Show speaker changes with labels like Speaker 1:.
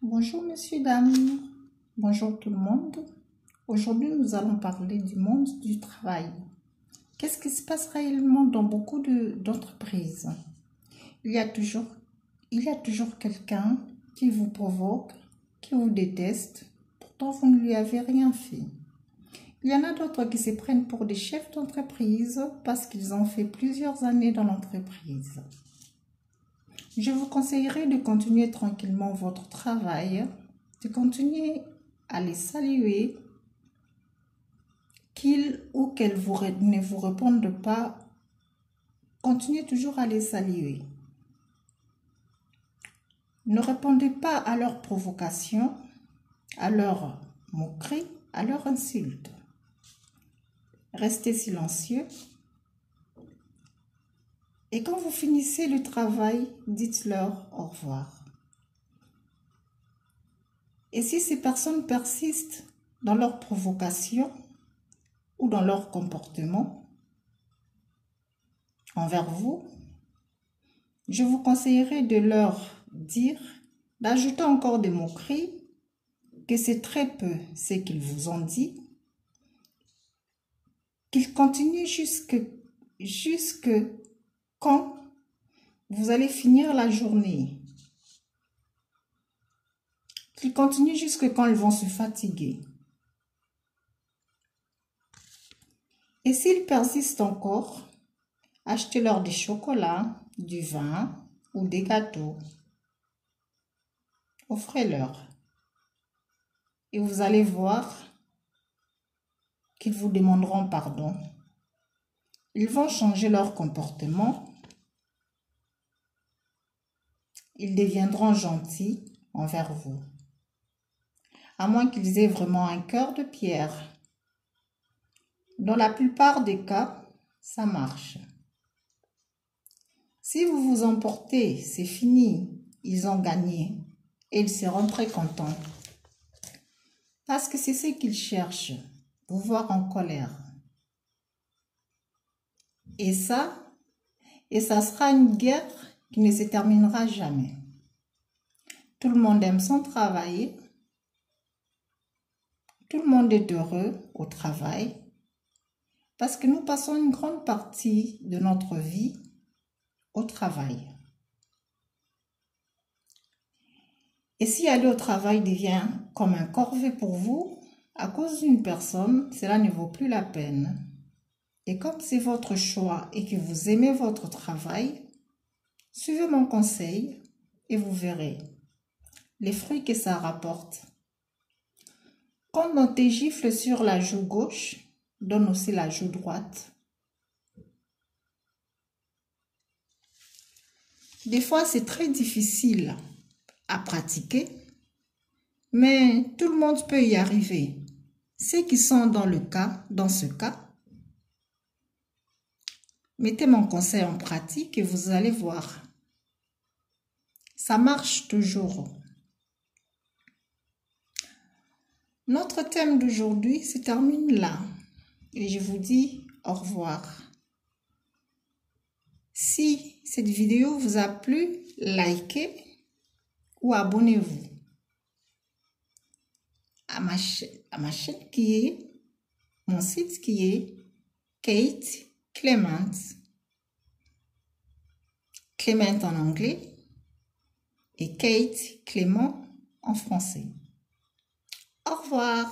Speaker 1: Bonjour messieurs, dames, bonjour tout le monde. Aujourd'hui, nous allons parler du monde du travail. Qu'est-ce qui se passe réellement dans beaucoup d'entreprises? Il y a toujours quelqu'un qui vous provoque, qui vous déteste, pourtant vous ne lui avez rien fait. Il y en a d'autres qui se prennent pour des chefs d'entreprise parce qu'ils ont fait plusieurs années dans l'entreprise. Je vous conseillerais de continuer tranquillement votre travail, de continuer à les saluer, qu'ils ou qu'elles ne vous répondent pas, continuez toujours à les saluer. Ne répondez pas à leurs provocations, à leurs moqueries, à leurs insultes. Restez silencieux. Et quand vous finissez le travail, dites-leur au revoir. Et si ces personnes persistent dans leur provocation ou dans leur comportement envers vous, je vous conseillerais de leur dire, d'ajouter encore des moqueries, que c'est très peu ce qu'ils vous ont dit, qu'ils continuent jusque quand vous allez finir la journée. Qu'ils continuent jusque quand ils vont se fatiguer. Et s'ils persistent encore, achetez-leur des chocolats, du vin ou des gâteaux. Offrez-leur. Et vous allez voir qu'ils vous demanderont pardon. Ils vont changer leur comportement. Ils deviendront gentils envers vous. À moins qu'ils aient vraiment un cœur de pierre. Dans la plupart des cas, ça marche. Si vous vous emportez, c'est fini. Ils ont gagné. Et ils seront très contents. Parce que c'est ce qu'ils cherchent. Vous voir en colère. Et ça sera une guerre qui ne se terminera jamais. Tout le monde aime son travail. Tout le monde est heureux au travail. Parce que nous passons une grande partie de notre vie au travail. Et si aller au travail devient comme un corvée pour vous, à cause d'une personne, cela ne vaut plus la peine. Et comme c'est votre choix et que vous aimez votre travail, suivez mon conseil et vous verrez les fruits que ça rapporte. Quand on te gifle sur la joue gauche, donne aussi la joue droite. Des fois, c'est très difficile à pratiquer, mais tout le monde peut y arriver. Ceux qui sont dans ce cas, mettez mon conseil en pratique et vous allez voir. Ça marche toujours. Notre thème d'aujourd'hui se termine là. Et je vous dis au revoir. Si cette vidéo vous a plu, likez ou abonnez-vous à ma chaîne qui est, mon site qui est Kate Clement. Clement en anglais et Kate Clément en français. Au revoir.